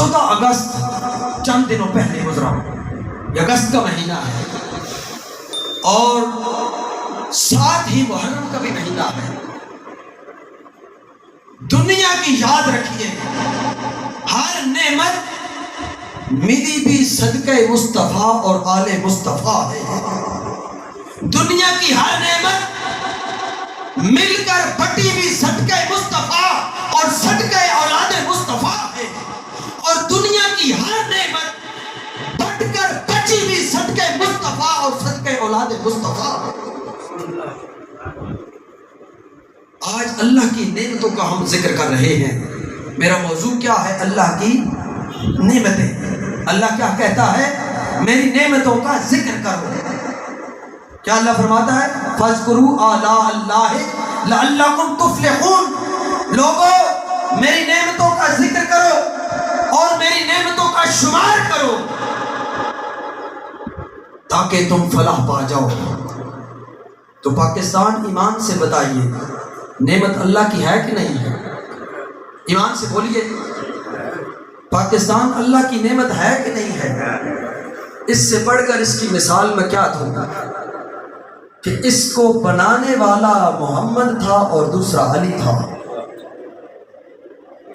14 اگست چند دنوں پہلے گزرا، یہ اگست کا مہینہ ہے اور ساتھ ہی محرم کا بھی مہینہ ہے۔ دنیا کی یاد رکھیے، ہر نعمت ملی بھی صدقہ مصطفیٰ اور آل مصطفیٰ ہے۔ دنیا کی ہر نعمت مل کر بٹی بھی صدقہ مصطفیٰ اور صدقہ اولاد مصطفیٰ ہے، اور دنیا کی ہر نعمت بٹ کر بچی بھی صدقہ مصطفیٰ اور صدقہ اولاد مصطفیٰ ہے۔ آج اللہ کی نعمتوں کا ہم ذکر کر رہے ہیں۔ میرا موضوع کیا ہے؟ اللہ کی نعمتیں۔ اللہ کیا کہتا ہے؟ میری نعمتوں کا ذکر کرو۔ کیا اللہ فرماتا ہے؟ فَاذْكُرُوا آلَاءَ اللَّهِ لَعَلَّكُمْ تُفْلِحُونَ۔ لوگو میری نعمتوں کا ذکر کرو اور میری نعمتوں کا شمار کرو تاکہ تم فلاح پا جاؤ۔ تو پاکستان ایمان سے بتائیے، نعمت اللہ کی ہے کہ نہیں ہے؟ ایمان سے بولیے، پاکستان اللہ کی نعمت ہے کہ نہیں ہے؟ اس سے بڑھ کر اس کی مثال میں کیا دوں کہ اس کو بنانے والا محمد تھا اور دوسرا علی تھا۔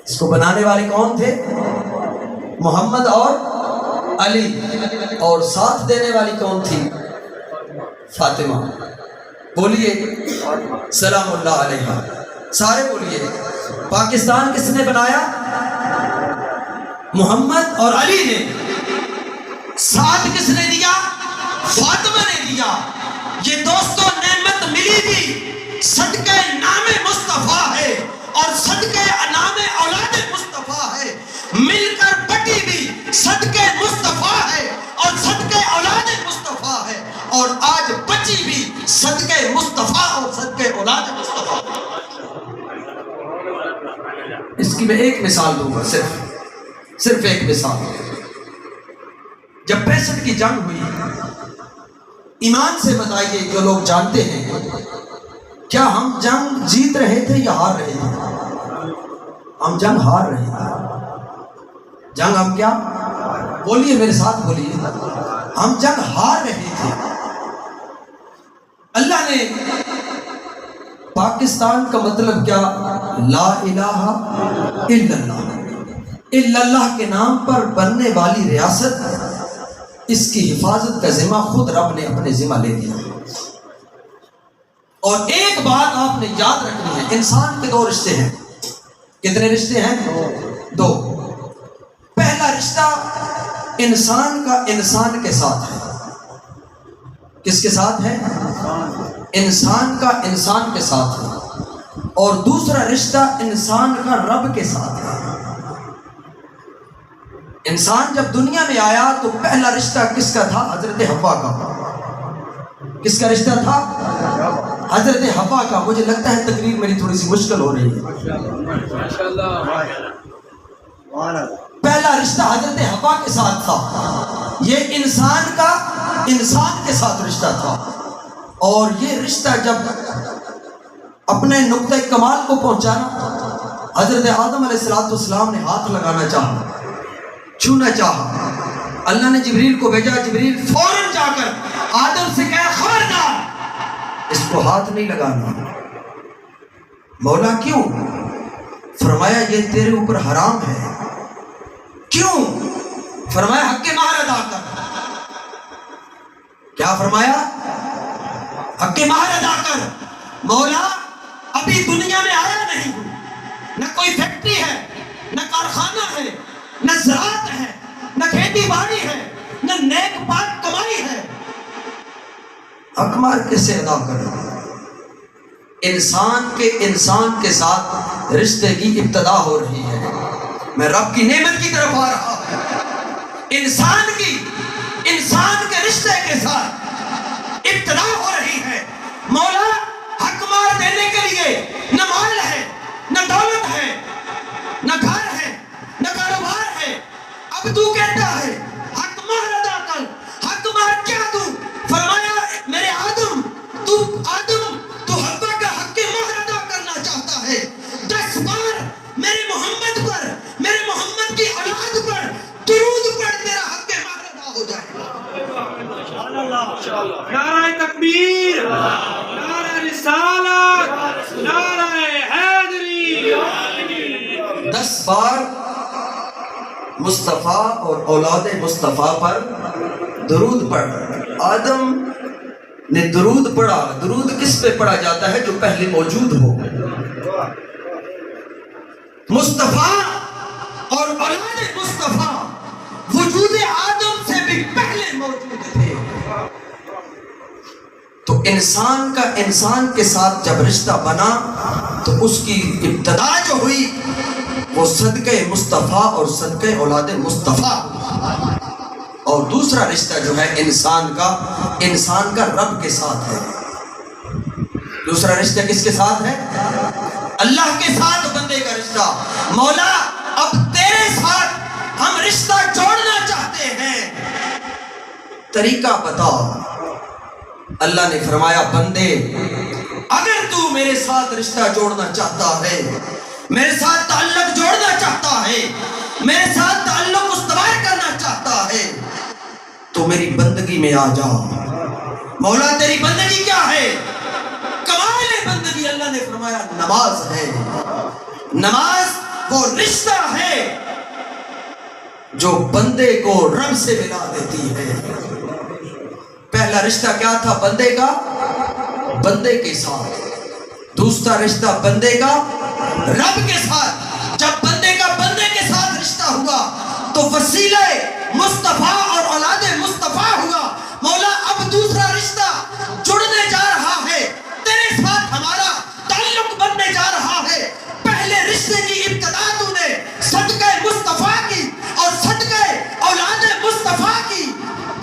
اس کو بنانے والے کون تھے؟ محمد اور علی، اور ساتھ دینے والی کون تھی؟ فاطمہ۔ بولیے سلام اللہ علیہ، سارے بولیے۔ پاکستان کس نے بنایا؟ محمد اور علی نے۔ ساتھ کس نے دیا؟ فاطمہ نے دیا۔ یہ دوستوں نعمت ملی بھی صدقہ نام مصطفیٰ ہے اور صدقہ نام اولاد مصطفیٰ ہے، مل کر بٹی بھی صدقہ مصطفیٰ ہے اور صدقہ اولاد مصطفیٰ ہے، اور آج بچی بھی صدقہ مصطفیٰ اور صدقہ اولاد مصطفیٰ۔ اس کی میں ایک مثال دوں گا، صرف ایک مثال۔ جب 65 کی جنگ ہوئی، ایمان سے بتائیے جو لوگ جانتے ہیں، کیا ہم جنگ جیت رہے تھے یا ہار رہے تھے؟ ہم جنگ ہار رہے تھے۔ جنگ ہم کیا؟ بولیے میرے ساتھ بولیے، ہم جنگ ہار رہے تھے۔ اللہ نے پاکستان کا مطلب کیا؟ لا الہ الا اللہ، الا اللہ کے نام پر بننے والی ریاست، اس کی حفاظت کا ذمہ خود رب نے اپنے ذمہ لے لیا۔ اور ایک بات آپ نے یاد رکھنی ہے، انسان کے 2 رشتے ہیں۔ کتنے رشتے ہیں؟ 2۔ پہلا رشتہ انسان کا انسان کے ساتھ ہے۔ کس کے ساتھ ہے؟ انسان کا انسان کے ساتھ ہے۔ اور دوسرا رشتہ انسان کا رب کے ساتھ ہے۔ انسان جب دنیا میں آیا تو پہلا رشتہ کس کا تھا؟ حضرت حوا کا۔ کس کا رشتہ تھا؟ حضرت حوا کا۔ مجھے لگتا ہے تقریر میری تھوڑی سی مشکل ہو رہی ہے۔ پہلا رشتہ حضرت حوا کے ساتھ تھا، یہ انسان کا انسان کے ساتھ رشتہ تھا، اور یہ رشتہ جب اپنے نقطہ کمال کو پہنچانا، حضرت آدم علیہ السلام نے ہاتھ لگانا چاہا، چھونا چاہا، اللہ نے جبریل کو بھیجا، جبریل فوراً جا کر آدم سے کہا خبردار اس کو ہاتھ نہیں لگانا۔ مولا کیوں؟ فرمایا یہ تیرے اوپر حرام ہے۔ کیوں؟ فرمایا حق مہر ادا کر۔ کیا فرمایا؟ حق مہر ادا کر۔ مولا ابھی دنیا میں آیا نہیں ہوں، نہ کوئی فیکٹری ہے، نہ کارخانہ ہے، نہ زراعت ہے، نہ کھیتی باڑی ہے، نہ نیک پاک کمائی ہے، حق مہر کیسے ادا کرے؟ انسان کے ساتھ رشتے کی ابتدا ہو رہی ہے۔ میں رب کی نعمت کی طرف آ رہا ہوں۔ انسان کے رشتے کے ساتھ ابتدا ہو رہی ہے۔ مولا حق مہر دینے کے لیے نہ مال ہے، نہ دولت ہے، نہ گھر ہے، نہ کاروبار ہے۔ اب تو کہتا ہے حق مہر ادا کر۔ حق مہر کیا دوں؟ فرمایا میرے آدم تو حوا کا حق مہر ادا کرنا چاہتا ہے، 10 بار میرے محمد پر، میرے محمد کی اولاد پر درود پڑھ تیرا حق مہر ادا ہو جائے گا۔ نعرہ تکبیر، نعرہ رسالت، نعرہ حیدری۔ 10 بار مصطفیٰ اور اولاد مصطفیٰ پر درود پڑھ۔ آدم نے درود پڑھا۔ درود کس پہ پڑھا جاتا ہے؟ جو پہلے موجود ہو۔ مصطفیٰ اور اولاد مصطفیٰ وجود آدم سے بھی پہلے موجود تھے۔ تو انسان کا انسان کے ساتھ جب رشتہ بنا تو اس کی ابتدا جو ہوئی وہ صدقہ مصطفیٰ اور صدقہ اولاد مصطفیٰ۔ اور دوسرا رشتہ جو ہے انسان کا رب کے ساتھ ہے۔ دوسرا رشتہ کس کے ساتھ ہے؟ اللہ کے ساتھ بندے کا رشتہ۔ مولا اب تیرے ساتھ ہم رشتہ جوڑنا چاہتے ہیں، طریقہ بتاؤ۔ اللہ نے فرمایا بندے اگر تو میرے ساتھ رشتہ جوڑنا چاہتا ہے، میرے ساتھ تعلق جوڑنا چاہتا ہے، میرے ساتھ تعلق استوار کرنا چاہتا ہے تو میری بندگی میں آ جاؤ۔ مولا تیری بندگی کیا ہے؟ کمال بندگی اللہ نے فرمایا نماز ہے۔ نماز وہ رشتہ ہے جو بندے کو رب سے ملا دیتی ہے۔ پہلا رشتہ کیا تھا بندے کا؟ بندے کے ساتھ۔ دوسرا رشتہ بندے کا رب کے ساتھ۔ جب بندے کا بندے کے ساتھ رشتہ ہوا تو وسیلہ مصطفیٰ اور اولاد مصطفیٰ ہوا۔ مولا اب دوسرا رشتہ جڑنے جا رہا ہے، تیرے ساتھ ہمارا تعلق بننے جا رہا ہے۔ پہلے رشتے کی ابتدا تو نے صدقہ مصطفیٰ کی اور صدقہ اولاد مصطفیٰ کی،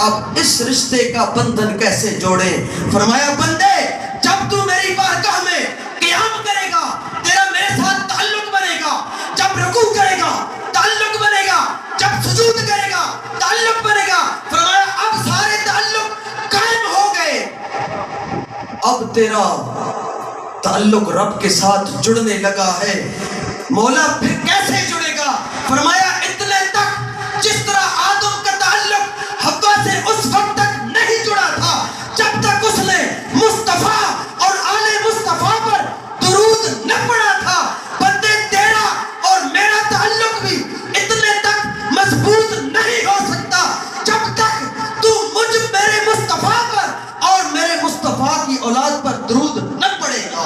اب اس رشتے کا بندھن کیسے جوڑیں؟ فرمایا بندے جب تو میری بارگاہ میں قیام کرے گا تیرا میرے ساتھ تعلق بنے گا، جب رکوع کرے گا تعلق بنے گا، جب سجود کرے گا تعلق بنے گا۔ فرمایا اب سارے تعلق قائم ہو گئے، اب تیرا تعلق رب کے ساتھ جڑنے لگا ہے۔ مولا پھر کیسے جڑے گا؟ فرمایا اتنے تک جس طرح آدم کا تعلق حوا سے اس وقت تک نہیں جڑا تھا جب تک اس نے مصطفیٰ اور آل مصطفیٰ پر درود نہ پڑھا تھا۔ بندے تیرا اور میرا تعلق بھی اتنے تک مضبوط نہیں ہو سکتا جب تک تو مجھ میرے مصطفیٰ پر اور میرے مصطفیٰ کی اولاد پر درود نہ پڑے گا۔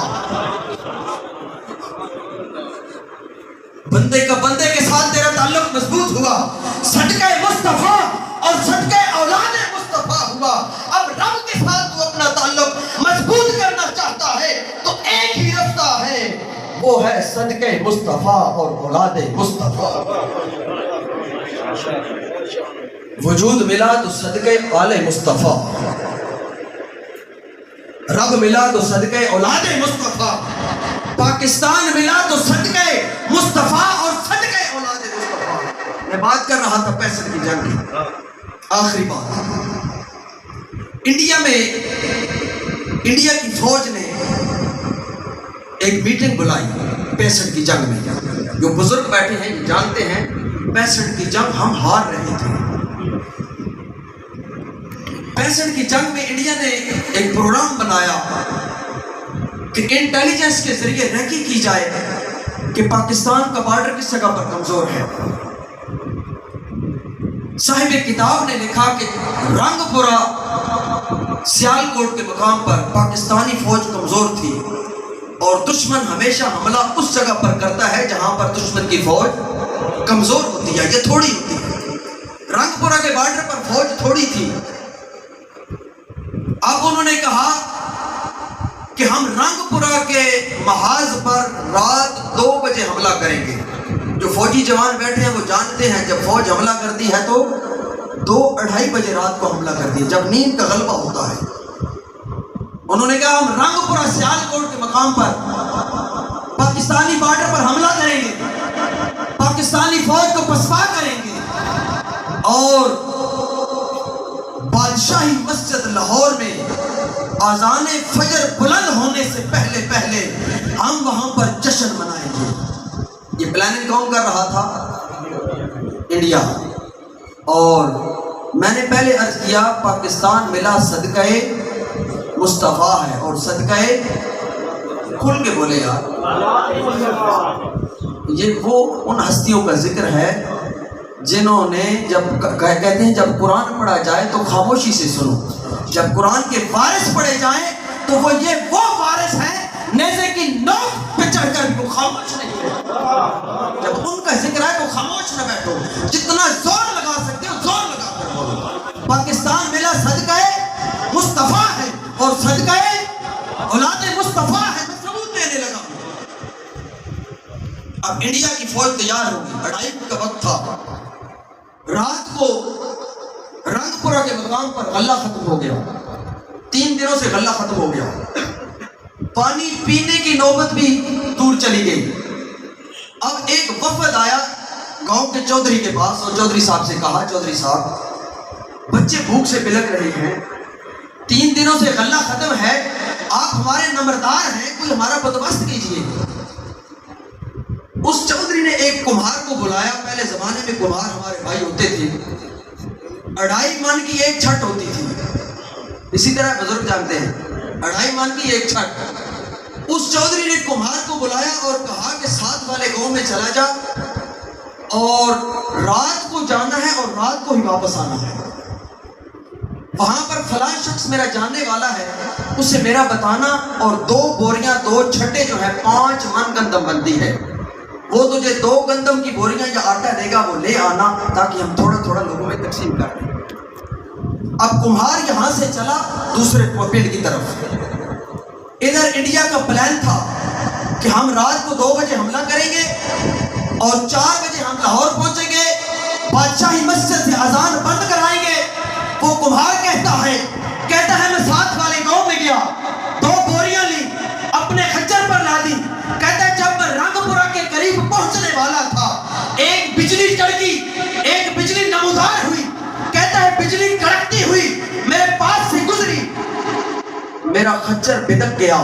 بندے کا بندے کے ساتھ تیرا تعلق مضبوط ہوا، صدقہ مصطفیٰ اور صدقہ اولاد مصطفیٰ ہوا۔ اب رب کے ساتھ تو اپنا تعلق مضبوط کرنا چاہتا ہے تو ایک ہی رستہ ہے، وہ ہے صدقہ مصطفیٰ اور اولاد مصطفیٰ۔ وجود ملا تو صدقہ آل مصطفیٰ، رب ملا تو صدقہ اولاد مصطفیٰ، پاکستان ملا تو صدقہ مصطفیٰ اور صدقہ اولاد مصطفیٰ۔ میں بات کر رہا تھا 65 کی جنگ کی، آخری بات۔ انڈیا کی فوج نے ایک میٹنگ بلائی 65 کی جنگ میں۔ جو بزرگ بیٹھے ہیں یہ جانتے ہیں 65 کی جنگ ہم ہار رہے تھے۔ 65 کی جنگ میں انڈیا نے ایک پروگرام بنایا کہ انٹیلیجنس کے ذریعے ریکی کی جائے کہ پاکستان کا بارڈر کس جگہ پر کمزور ہے۔ صاحب کتاب نے لکھا کہ رنگ پورا سیالکوٹ کے مقام پر پاکستانی فوج کمزور تھی اور دشمن ہمیشہ حملہ اس جگہ پر کرتا ہے جہاں پر دشمن کی فوج کمزور ہوتی ہے، یہ تھوڑی ہوتی ہے۔ رنگ پورا کے بارڈر پر فوج تھوڑی تھی۔ اب انہوں نے کہا کہ ہم رنگ پورا کے محاذ پر رات 2 بجے حملہ کریں گے۔ جو فوجی جوان بیٹھے ہیں وہ جانتے ہیں جب فوج حملہ کرتی ہے تو 2-2:30 بجے رات کو حملہ کرتی ہے جب نیند کا غلبہ ہوتا ہے۔ انہوں نے کہا ہم رنگ پورا سیالکوٹ کے مقام پر پاکستانی بارڈر پر حملہ کریں گے، پاکستانی فوج کو پسپا کریں گے اور بادشاہی مسجد لاہور میں آذان فجر بلند ہونے سے پہلے ہم وہاں پر جشن منائیں گے۔ یہ پلاننگ کون کر رہا تھا؟ انڈیا۔ اور میں نے پہلے عرض کیا پاکستان ملا صدقہ مصطفیٰ ہے، اور صدقہ کھل کے بولے یار، یہ وہ ان ہستیوں کا ذکر ہے جنہوں نے کہتے ہیں جب قرآن پڑھا جائے تو خاموشی سے سنو، جب قرآن کے وارث پڑھے جائیں تو وہ وارث ہیں نیزے کی نوک پہ چڑھ کر بھی وہ خاموش نہیں ہے۔ جب ان کا ذکر ہے تو خاموش نہ بیٹھو، جتنا زور لگا سکتے ہو زور لگا کر بولو۔ پاکستان ملا صدقہ مصطفیٰ ہے اور صدقہ اولاد مصطفیٰ ہے، میں ثبوت دینے لگا ہوں۔ اب انڈیا کی فوج تیار ہوگی، 2:30 کا وقت تھا، رات کو رنگ پورہ کے مقام پر غلہ ختم ہو گیا، 3 دنوں سے غلہ ختم ہو گیا، پانی پینے کی نوبت بھی دور چلی گئی۔ اب ایک وفد آیا گاؤں کے چودھری کے پاس اور چودھری صاحب سے کہا، چودھری صاحب بچے بھوک سے بلک رہے ہیں، 3 دنوں سے غلہ ختم ہے، آپ ہمارے نمبردار ہیں، کوئی ہمارا بندوبست کیجیے۔ اس چودھری نے ایک کمہار کو بلایا، پہلے زمانے میں کمہار ہمارے بھائی ہوتے تھے، 2.5 من کی ایک چھٹ ہوتی تھی، اسی طرح بزرگ جانتے ہیں 2.5 من کی ایک چھٹ۔ اس چودھری نے کمہار کو بلایا اور کہا کہ ساتھ والے گاؤں میں چلا جا اور رات کو جانا ہے اور رات کو ہی واپس آنا ہے، وہاں پر فلاں شخص میرا جاننے والا ہے، اسے میرا بتانا، اور 2 بوریاں 2 چھٹے جو ہیں 5 من گندم بنتی ہے، وہ تجھے 2 گندم کی بوریاں یا آٹا دے گا، وہ لے آنا تاکہ ہم تھوڑا تھوڑا لوگوں میں تقسیم کر دیں۔ اب کمہار یہاں سے چلا دوسرے پوپیل کی طرف، ادھر انڈیا کا پلان تھا کہ ہم رات کو 2 بجے حملہ کریں گے اور 4 بجے ہم لاہور پہنچیں گے، بادشاہی مسجد سے اذان بند کرائیں گے۔ وہ کمہار کہتا ہے میں ساتھ والے گاؤں میں گیا، 2 بوریاں لی، اپنے خچر پر لا دی، کہتا ہے جب میں رنگ پورہ کے قریب پہنچنے والا تھا ایک بجلی کڑکی، ایک بجلی نمودار ہوئی، کہتا ہے بجلی کڑکتی ہوئی میرے پاس سے گزری، میرا خچر بدک گیا،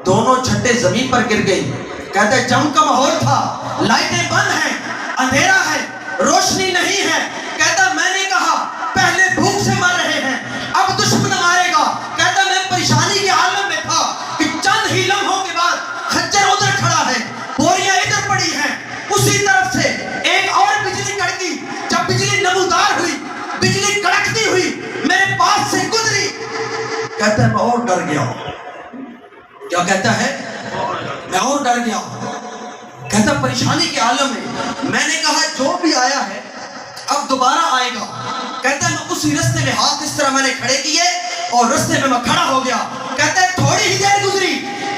دونوں چھٹے زمین پر گر گئی، کہتا ہے جنگ کا ماحول تھا، لائٹیں بند ہیں، اندھیرا ہے، روشنی نہیں ہے، کہتا میں نے کہا پہلے بھوک سے مر رہے ہیں اب دشمن مارے گا، کہتا میں پریشانی کے عالم میں تھا کہ چند ہی لمحوں کے بعد خچر ادھر کھڑا ہے، بوریاں ادھر پڑی ہیں، اسی طرف سے ایک اور بجلی کڑکی، جب بجلی نمودار ہوئی، بجلی کڑکتی ہوئی میرے پاس سے گزری، کہتا ہے میں اور ڈر گیا۔ کیا کہتا ہے؟ میں اور ڈر گیا، کہتا پریشانی کے عالم میں نے کہا جو بھی آیا ہے اب دوبارہ آئے گا، کہتا ہے میں اسی رستے میں ہاتھ اس طرح میں نے کھڑے کیے اور رستے میں کھڑا ہو گیا، کہتا ہے تھوڑی ہی دیر گزری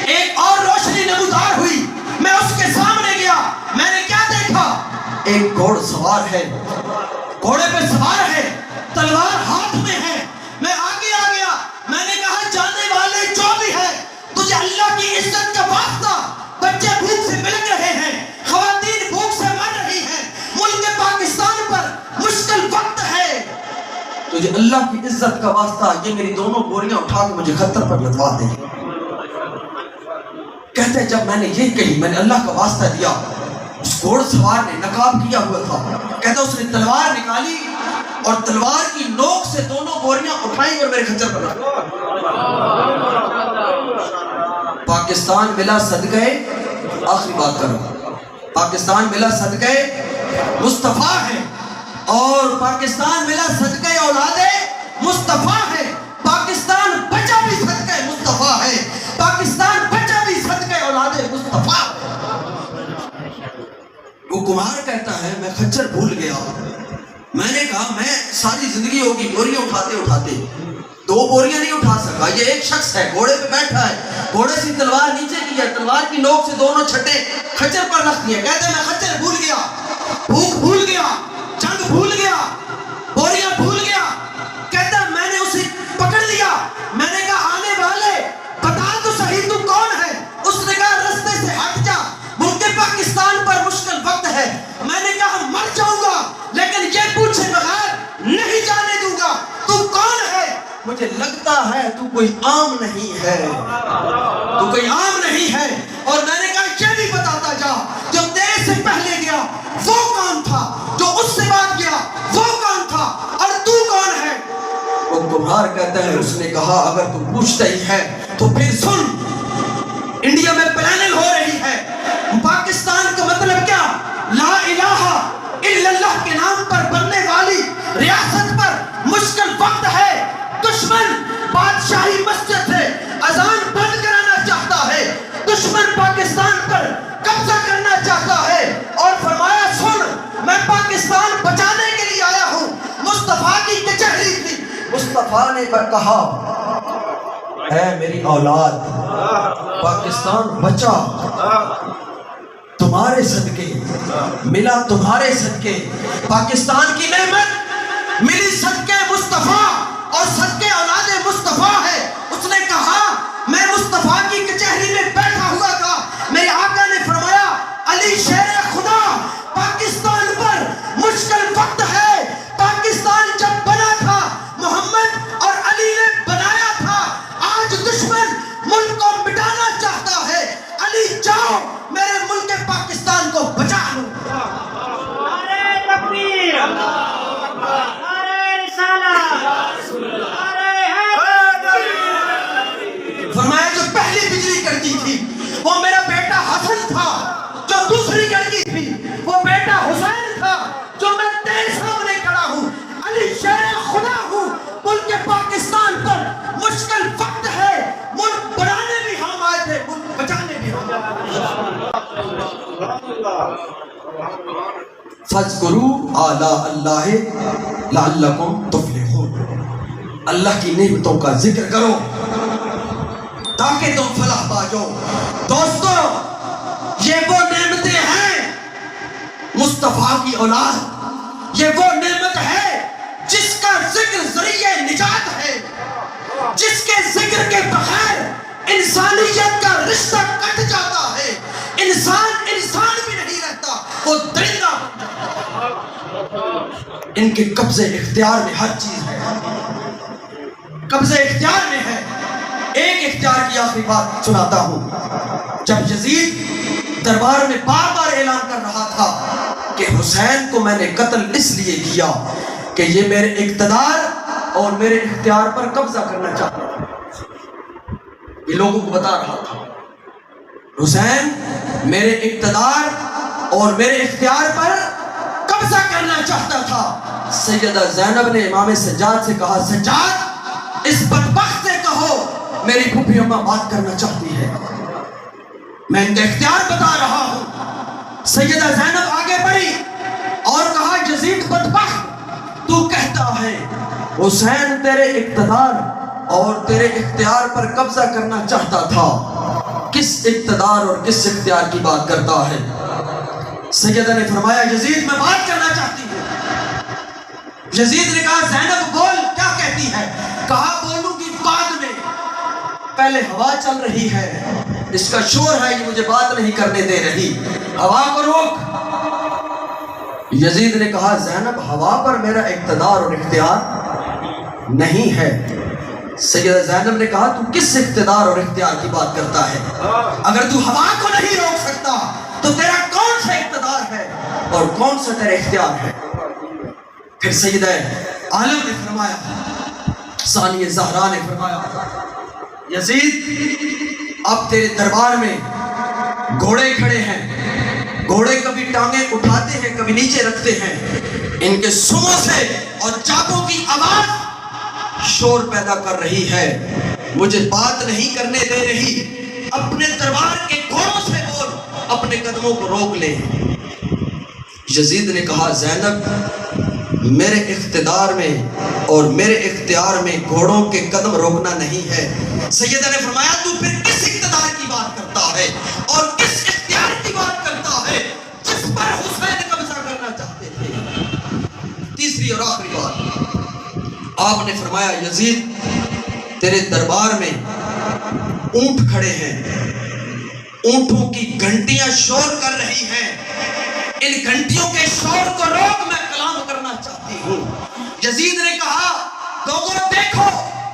ایک اور روشنی نمودار ہوئی، میں اس کے سامنے گیا، میں نے کیا دیکھا؟ ایک گھوڑ سوار ہے، گھوڑے پہ سوار ہے، تلوار ہاتھ میں ہے، میں آگے آ گیا، میں نے کہا جانے والے جو بھی ہے تجھے اللہ کی عزت کا واسطہ، بچے بھوک سے بلک رہے ہیں، خواتین بھوک سے مر رہی ہیں، ملک پاکستان پر مشکل وقت ہے، تجھے اللہ کی عزت کا واسطہ یہ میری دونوں بوریاں اٹھا کے مجھے خطر پر لدوا دے۔ کہتے ہیں جب میں نے یہ کہی، میں نے اللہ کا واسطہ دیا، اس گھوڑ سوار نے نقاب کیا ہوا تھا، کہتا اس نے تلوار نکالی اور تلوار کی نوک سے دونوں بوریاں اٹھائیں اور میرے خچر پر رکھ۔ پاکستان ملا صدقہ، آخری بات کرو، پاکستان ملا صدقہ مصطفیٰ ہے اور پاکستان ملا صدقہ اولاد مصطفیٰ ہے، پاکستان بچا بھی صدقہ مصطفیٰ ہے، پاکستان بچا بھی صدقہ اولاد مصطفیٰ ہے۔ وہ کمہار کہتا ہے میں خچر بھول گیا، میں نے کہا میں ساری زندگی ہوگی بوریاں اٹھاتے اٹھاتے 2 بوریاں نہیں اٹھا سکا، یہ ایک شخص ہے گھوڑے پہ بیٹھا ہے، گھوڑے سے تلوار نیچے کی ہے، تلوار کی نوک سے دونوں چھٹے خچر پر رکھ دیے، کہتے ہیں میں خچر بھول گیا، بھوک بھول گیا، جنگ بھول گیا، بوریاں بھول گیا، کہتا ہے میں نے اسے پکڑ لیا، میں نے کہا آنے والے بتا تو صحیح تو کون ہے، اس نے کہا رستے سے ہٹ جا، ملک پاکستان پر مشکل وقت ہے، میں نے کہا مر جاؤں گا لیکن یہ پوچھے بغیر نہیں جانے دوں گا، تو کون ہے؟ مجھے لگتا ہے تو کوئی عام نہیں ہے، تو کوئی عام نہیں ہے، اور میں نے کہا یہ بھی بتاتا جا جو تیرے سے پہلے گیا وہ کون تھا، جو اس سے بعد گیا وہ کون کمہار کہتا ہے اس نے کہا اگر تو پوچھتا ہی ہے تو پھر سن، انڈیا میں پلاننگ ہو رہی ہے، پاکستان کا مطلب کیا؟ لا الہ الا اللہ کے نام پر بننے والی ریاست پر مشکل وقت ہے، دشمن بادشاہی مسجد سے اذان بند کرانا چاہتا ہے، دشمن پاکستان پر قبضہ کرنا چاہتا ہے، اور فرمایا سن میں پاکستان بچانے کے لیے آیا ہوں۔ مصطفیٰ کی کچہری تھی، مصطفیٰ نے کہا اے میری اولاد پاکستان بچا، تمہارے صدقے ملا، تمہارے صدقے پاکستان کی نعمت ملی، صدقے مصطفیٰ اور صدقے اولاد مصطفیٰ ہے۔ اس نے کہا میں مصطفیٰ کی کچہری میں بیٹھا ہوا تھا، میرے آقا نے فرمایا علی شیر خدا، پاکستان پر مشکل وقت ہے، پاکستان جب بنا تھا محمد اور علی نے بنایا تھا، آج دشمن ملک کو مٹانا چاہتا ہے، علی جاؤ میرے ملک پاکستان کو بچا لو۔ نعرہ تکبیر، نعرہ رسالت، نعرہ حیدری۔ فرمایا جو پہلی بجلی کڑکی تھی وہ میرا بیٹا حسن تھا، جو دوسری کڑکی تھی وہ بیٹا حسین تھا، جو میں تیرے سامنے کھڑا ہوں، علی شیر خدا ہوں۔ ملک پاکستان پر مشکل وقت ہے، ملک بنانے بھی ہم آئے تھے، ملک بچانے بھی ہم آئے تھے۔ فَاذْكُرُوا آلَاءَ اللَّهِ لَعَلَّكُمْ تُفْلِحُونَ، اللہ کی نعمتوں کا ذکر کرو تاکہ تم فلاح پا جاؤ۔ دوستو یہ وہ نعمتیں ہیں مصطفیٰ کی اولاد، یہ وہ نعمت ہے جس کا ذکر ذریعہ نجات ہے، جس کے ذکر کے بغیر انسانیت کا رشتہ کٹ جاتا ہے، انسان بھی نہیں رہتا، وہ درندہ بن جاتا ہے۔ ان کے قبضے اختیار میں ہر چیز ہے، قبضے اختیار میں ہے۔ ایک اختیار کی آخری بات سناتا ہوں، جب یزید دربار میں بار بار اعلان کر رہا تھا کہ حسین کو میں نے قتل اس لیے کیا کہ یہ میرے اقتدار اور میرے اختیار پر قبضہ کرنا چاہتا تھا، یہ لوگوں کو بتا رہا تھا حسین میرے اقتدار اور میرے اختیار پر قبضہ کرنا چاہتا تھا۔ سیدہ زینب نے امام سجاد سے کہا سجاد اس بدبخت سے کہو میری پھوپھی اماں بات کرنا چاہتی ہے، میں ان کا اختیار بتا رہا ہوں۔ سیدہ زینب آگے بڑھی اور کہا یزید بدبخت تو کہتا ہے حسین تیرے اقتدار اور تیرے اختیار پر قبضہ کرنا چاہتا تھا، کس اقتدار اور کس اختیار کی بات کرتا ہے؟ سیدہ نے فرمایا یزید میں بات کرنا چاہتی ہوں۔ یزید نے کہا زینب بول کیا کہتی ہے؟ کہا بولوں گی بعد میں، پہلے ہوا چل رہی ہے، اس کا شور ہے یہ مجھے بات نہیں کرنے دے رہی، ہوا کو روک۔ یزید نے کہا زینب ہوا پر میرا اقتدار اور اختیار نہیں ہے۔ سیدہ زینب نے کہا تو کس اقتدار اور اختیار کی بات کرتا ہے؟ اگر تو ہوا کو نہیں روک سکتا تو تیرا کون سا اقتدار ہے اور کون سا تیرا اختیار ہے؟ پھر سیدہ عالم نے فرمایا، ثانیہ زہرا نے فرمایا یزید اب تیرے دربار میں گھوڑے کھڑے ہیں، گھوڑے کبھی ٹانگیں اٹھاتے ہیں کبھی نیچے رکھتے ہیں، ان کے سموں سے اور چاقوں کی آواز شور پیدا کر رہی ہے، مجھے بات نہیں کرنے دے رہی، اپنے دربار کے گھوڑوں سے بول، اپنے قدموں کو روک لے۔ یزید نے کہا زینب میرے اقتدار میں اور میرے اختیار میں گھوڑوں کے قدم روکنا نہیں ہے۔ سیدہ نے فرمایا تو پھر کس اقتدار کی بات کرتا ہے اور کس اختیار کی بات کرتا ہے جس پر حسین قبضہ کرنا چاہتے تھے؟ تیسری اور آخری بات آپ نے فرمایا یزید تیرے دربار میں اونٹ کھڑے ہیں، اونٹوں کی گھنٹیاں شور کر رہی ہیں، ان گھنٹیوں کے شور کو روک میں کلام کرنا چاہتی ہوں۔ یزید نے کہا لوگوں دیکھو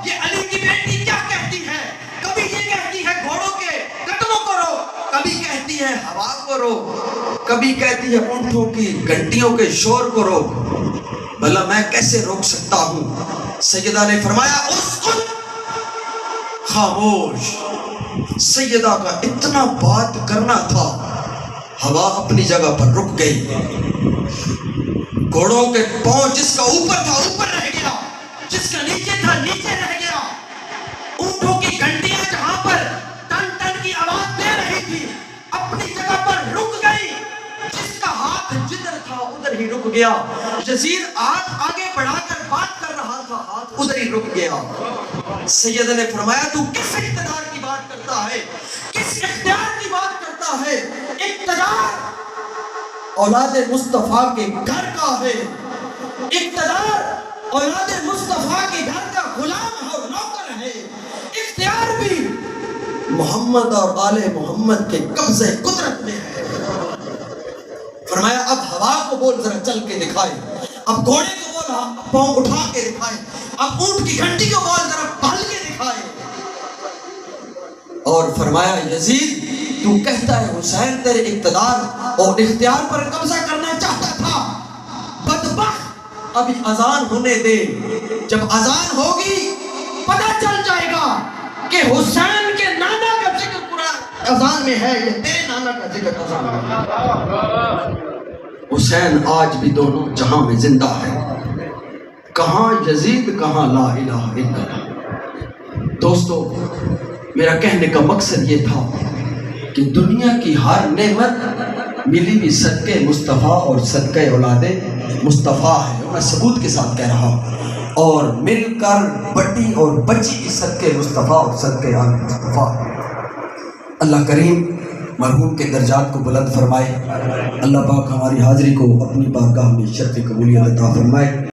یہ علی کی بیٹی کیا کہتی ہے، کبھی یہ کہتی ہے گھوڑوں کے قدموں کو روک، کبھی کہتی ہے ہوا کو روک، کبھی کہتی ہے اونٹوں کی گھنٹیوں کے شور کو روک، بھلا میں کیسے روک سکتا ہوں؟ سیدہ نے فرمایا اسکت، خاموش۔ سیدہ کا اتنا بات کرنا تھا، ہوا اپنی جگہ پر رک گئی۔ گھوڑوں کے پاؤں جس کا اوپر تھا اوپر رہ گیا، جس کا نیچے تھا نیچے رہ گیا۔ اونٹوں کی گھنٹیاں جہاں پر ٹن ٹن کی آواز دے رہی تھی اپنی جگہ پر رک گئی، جس کا ہاتھ جدھر تھا ادھر ہی رک گیا۔ یزید ہاتھ آگے بڑھا کر بات کر رہا تھا، ہاتھ ادھر ہی رک گیا۔ سیدہ نے فرمایا تو کس اقتدار کی بات کرتا ہے، کس اختیار کی بات کرتا ہے؟ اقتدار اولاد مصطفیٰ کے گھر کا ہے، اقتدار اولاد مصطفیٰ کے گھر کا غلام اور نوکر ہے، اختیار بھی محمد اور آل محمد کے قبضے قدرت میں ہے۔ فرمایا اب ہوا کو بول ذرا چل کے دکھائے، اب گھوڑے کو بول پاؤں اٹھا کے دکھائے، اب اونٹ کی گھنٹی کو بول ذرا پہل کے دکھائے۔ اور فرمایا یزید تو کہتا ہے حسین تیرے اقتدار اور اختیار پر قبضہ کرنا چاہتا تھا، بدبخت ابھی اذان ہونے دے، جب اذان ہوگی پتہ چل جائے گا کہ حسین کے نانا کا ذکر قرآن اذان میں ہے یا تیرے نانا کا ذکر اذان میں ہے۔ حسین آج بھی دونوں جہاں میں زندہ ہے، کہاں یزید کہاں لا الہ الا اللہ۔ دوستو میرا کہنے کا مقصد یہ تھا کہ دنیا کی ہر نعمت ملی بھی صدقے مصطفیٰ اور صدقے اولاد مصطفیٰ ہے، میں ثبوت کے ساتھ کہہ رہا ہوں، اور مل کر بٹی اور بچی بھی صدقے مصطفیٰ اور صدقے آل مصطفیٰ ہے۔ اللہ کریم مرحوم کے درجات کو بلند فرمائے، اللہ پاک ہماری حاضری کو اپنی بارگاہ میں شرف قبولیت عطا فرمائے۔